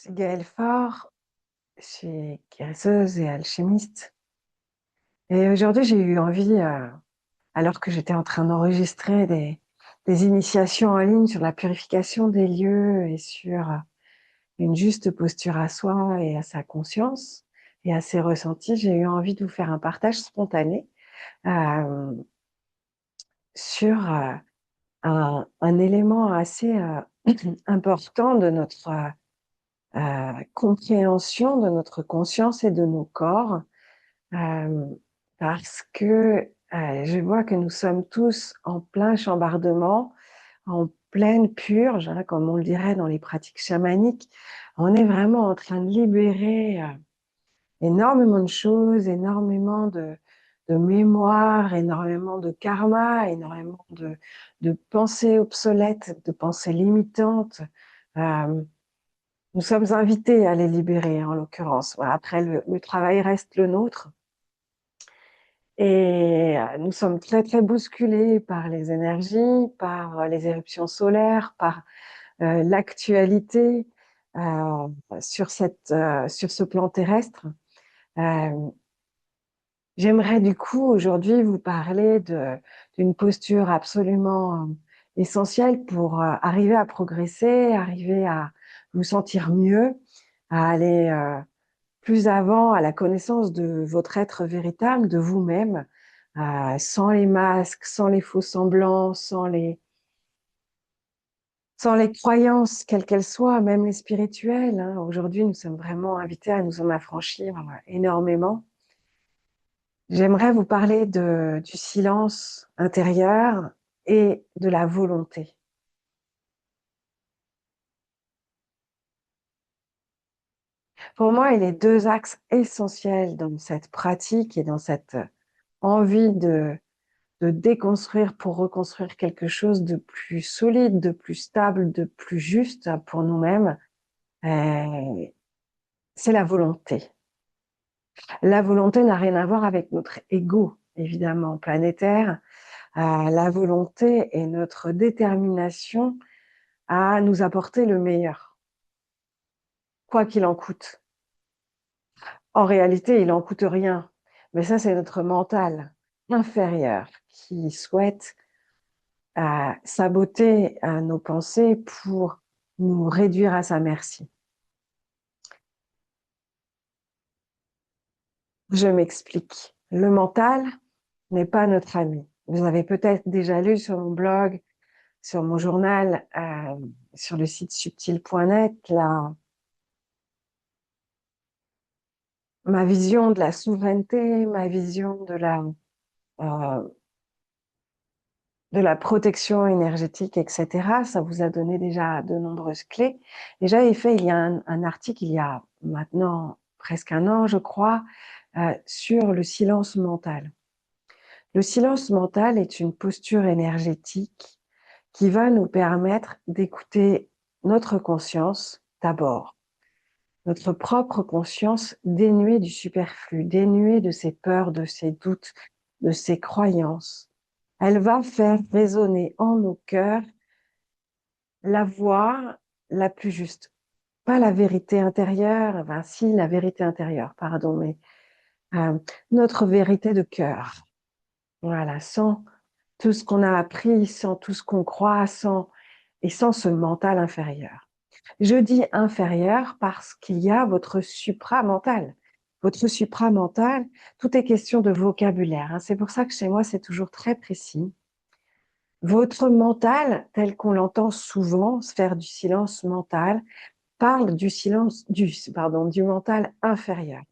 C'est Gaëlle Faure, je suis guérisseuse et alchimiste. Et aujourd'hui, j'ai eu envie, alors que j'étais en train d'enregistrer des initiations en ligne sur la purification des lieux et sur une juste posture à soi et à sa conscience et à ses ressentis, j'ai eu envie de vous faire un partage spontané euh, sur un élément assez important de notre compréhension de notre conscience et de nos corps, euh, parce que je vois que nous sommes tous en plein chambardement, en pleine purge, hein, comme on le dirait dans les pratiques chamaniques. On est vraiment en train de libérer énormément de choses, énormément de mémoire, énormément de karma, énormément de pensées obsolètes, de pensées limitantes. Euh, Nous sommes invités à les libérer, en l'occurrence. Voilà, après, le travail reste le nôtre. Et nous sommes très, très bousculés par les énergies, par les éruptions solaires, par l'actualité sur sur ce plan terrestre. Euh, J'aimerais du coup aujourd'hui vous parler d'une posture absolument essentielle pour arriver à progresser, arriver à vous sentir mieux, à aller plus avant à la connaissance de votre être véritable, de vous-même, sans les masques, sans les faux semblants, sans les croyances, quelles qu'elles soient, même les spirituelles, hein. Aujourd'hui, nous sommes vraiment invités à nous en affranchir énormément. J'aimerais vous parler du silence intérieur et de la volonté. Pour moi, il y a deux axes essentiels dans cette pratique et dans cette envie de déconstruire pour reconstruire quelque chose de plus solide, de plus stable, de plus juste pour nous-mêmes, c'est la volonté. La volonté n'a rien à voir avec notre ego, évidemment, planétaire. La volonté est notre détermination à nous apporter le meilleur, quoi qu'il en coûte. En réalité, il n'en coûte rien, mais ça, c'est notre mental inférieur qui souhaite saboter nos pensées pour nous réduire à sa merci. Je m'explique. Le mental n'est pas notre ami. Vous avez peut-être déjà lu sur mon blog, sur mon journal, sur le site subtil.net, ma vision de la souveraineté, ma vision euh, de la protection énergétique, etc. Ça vous a donné déjà de nombreuses clés. Et j'avais fait, il y a un article, il y a maintenant presque un an, je crois, sur le silence mental. Le silence mental est une posture énergétique qui va nous permettre d'écouter notre conscience d'abord, notre propre conscience dénuée du superflu, dénuée de ses peurs, de ses doutes, de ses croyances. Elle va faire résonner en nos cœurs la voix la plus juste. Pas la vérité intérieure, enfin si, la vérité intérieure, pardon, mais euh, notre vérité de cœur. Voilà, sans tout ce qu'on a appris, sans tout ce qu'on croit, et sans ce mental inférieur. Je dis inférieur parce qu'il y a votre supramental. Votre supramental, tout est question de vocabulaire, hein. C'est pour ça que chez moi, c'est toujours très précis. Votre mental, tel qu'on l'entend souvent, faire du silence mental, parle du mental inférieur.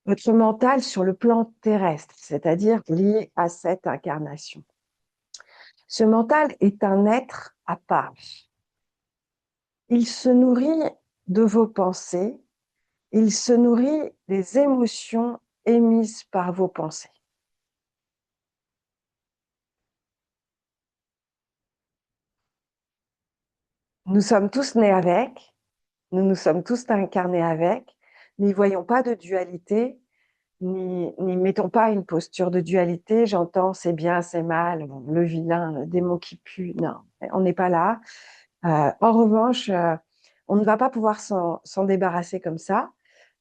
Votre mental sur le plan terrestre, c'est-à-dire lié à cette incarnation. Ce mental est un être à part. Il se nourrit de vos pensées, il se nourrit des émotions émises par vos pensées. Nous sommes tous nés avec, nous nous sommes tous incarnés avec, n'y voyons pas de dualité, n'y mettons pas une posture de dualité, j'entends c'est bien, c'est mal, le vilain, le démon qui pue, non, on n'est pas là. En revanche, on ne va pas pouvoir s'en débarrasser comme ça.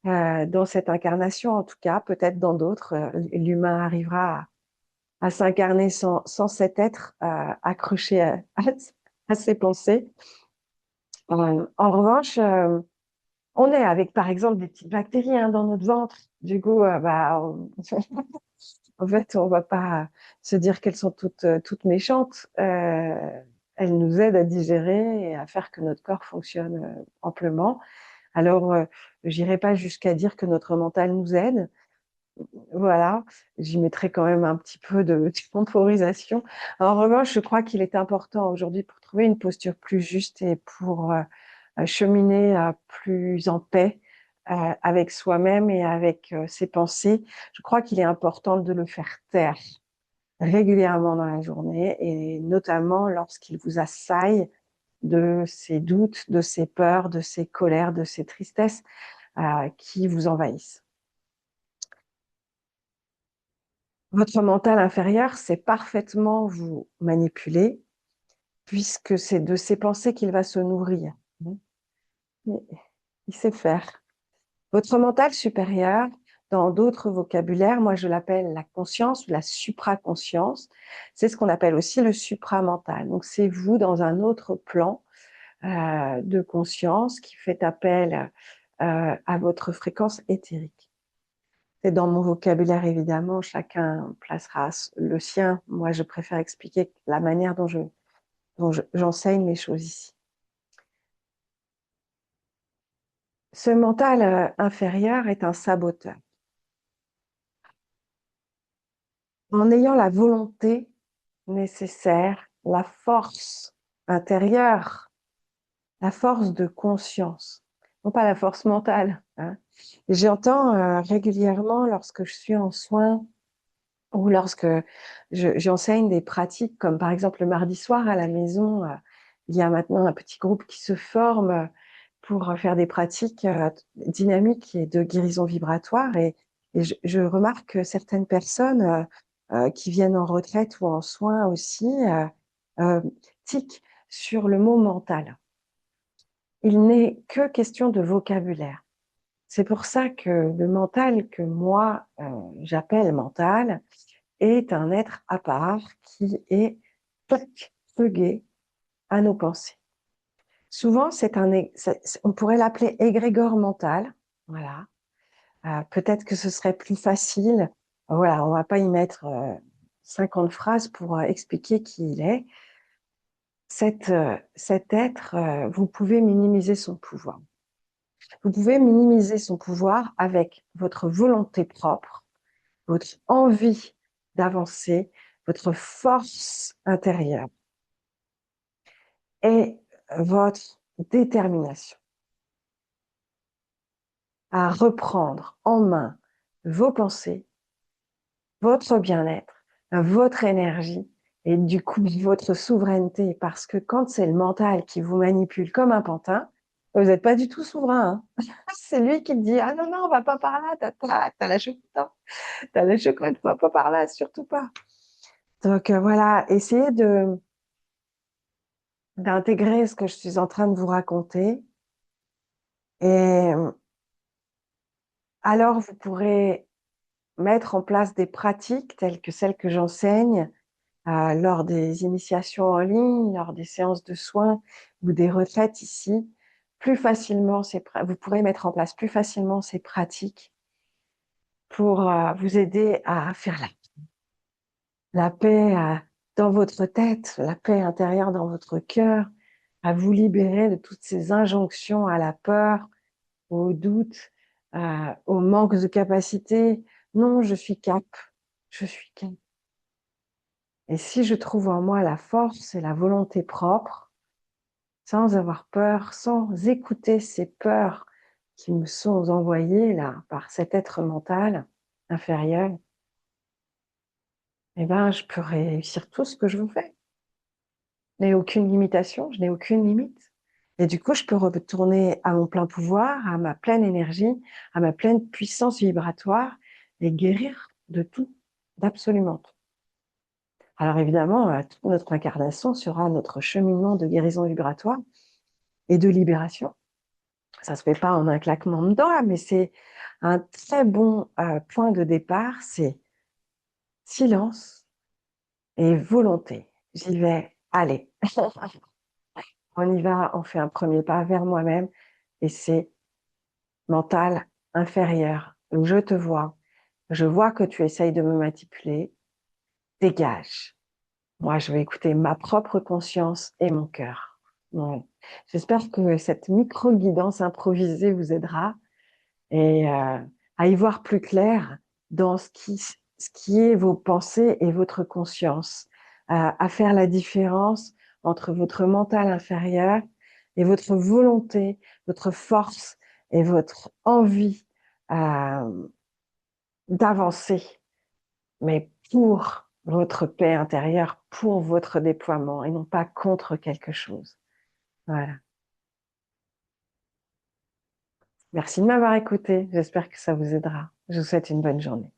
Dans cette incarnation, en tout cas, peut-être dans d'autres, l'humain arrivera à s'incarner sans cet être accroché à ses pensées. En revanche, on est avec, par exemple, des petites bactéries dans notre ventre. Du coup, en fait, on va pas se dire qu'elles sont toutes méchantes. Elles nous aident à digérer et à faire que notre corps fonctionne amplement. Alors, j'irai pas jusqu'à dire que notre mental nous aide. Voilà, j'y mettrai quand même un petit peu de temporisation. En revanche, je crois qu'il est important aujourd'hui pour trouver une posture plus juste et pour cheminer plus en paix avec soi-même et avec ses pensées. Je crois qu'il est important de le faire taire régulièrement dans la journée et notamment lorsqu'il vous assaille de ces doutes, de ces peurs, de ces colères, de ces tristesses qui vous envahissent. Votre mental inférieur sait parfaitement vous manipuler puisque c'est de ces pensées qu'il va se nourrir. Il sait faire. Votre mental supérieur, dans d'autres vocabulaires, moi je l'appelle la conscience ou la supraconscience, c'est ce qu'on appelle aussi le supramental. Donc c'est vous dans un autre plan de conscience qui fait appel à votre fréquence éthérique. C'est dans mon vocabulaire, évidemment, chacun placera le sien. Moi, je préfère expliquer la manière dont j'enseigne les choses ici. Ce mental inférieur est un saboteur. En ayant la volonté nécessaire, la force intérieure, la force de conscience, non pas la force mentale. J'entends régulièrement lorsque je suis en soins ou lorsque j'enseigne des pratiques, comme par exemple le mardi soir à la maison, il y a maintenant un petit groupe qui se forme pour faire des pratiques dynamiques et de guérison vibratoire. Et je remarque que certaines personnes qui viennent en retraite ou en soins aussi tiquent sur le mot mental. Il n'est que question de vocabulaire. C'est pour ça que le mental que moi j'appelle mental est un être à part qui est plugué à nos pensées. Souvent, on pourrait l'appeler égrégore mental. Voilà. Peut-être que ce serait plus facile. Voilà, on va pas y mettre 50 phrases pour expliquer qui il est. Cet être, vous pouvez minimiser son pouvoir. Vous pouvez minimiser son pouvoir avec votre volonté propre, votre envie d'avancer, votre force intérieure et votre détermination à reprendre en main vos pensées, votre bien-être, votre énergie et du coup votre souveraineté. Parce que quand c'est le mental qui vous manipule comme un pantin, vous n'êtes pas du tout souverain. C'est lui qui dit « Ah non, non, on va pas par là, t'as la chocolat, t'as la chocolat, on va pas par là, surtout pas. » Donc voilà, essayez d'intégrer ce que je suis en train de vous raconter. Et alors, vous pourrez mettre en place des pratiques telles que celles que j'enseigne lors des initiations en ligne, lors des séances de soins ou des retraites ici. Plus facilement, vous pourrez mettre en place plus facilement ces pratiques pour vous aider à faire la paix dans votre tête, la paix intérieure dans votre cœur, à vous libérer de toutes ces injonctions à la peur, au doute, au manque de capacité. Non, je suis cap, je suis cap. Et si je trouve en moi la force et la volonté propre, sans avoir peur, sans écouter ces peurs qui me sont envoyées là par cet être mental inférieur, eh ben, je peux réussir tout ce que je veux faire. Je n'ai aucune limitation, je n'ai aucune limite. Et du coup, je peux retourner à mon plein pouvoir, à ma pleine énergie, à ma pleine puissance vibratoire et guérir de tout, d'absolument tout. Alors évidemment, toute notre incarnation sera notre cheminement de guérison vibratoire et de libération. Ça se fait pas en un claquement de doigts, mais c'est un très bon point de départ, c'est silence et volonté. J'y vais, allez, on y va, on fait un premier pas vers moi-même et c'est mental inférieur. Je te vois, je vois que tu essayes de me manipuler, dégage. Moi, je vais écouter ma propre conscience et mon cœur. Ouais. J'espère que cette micro-guidance improvisée vous aidera et à y voir plus clair dans ce qui est vos pensées et votre conscience, à faire la différence entre votre mental inférieur et votre volonté, votre force et votre envie d'avancer, mais pour votre paix intérieure, pour votre déploiement et non pas contre quelque chose. Voilà. Merci de m'avoir écouté. J'espère que ça vous aidera. Je vous souhaite une bonne journée.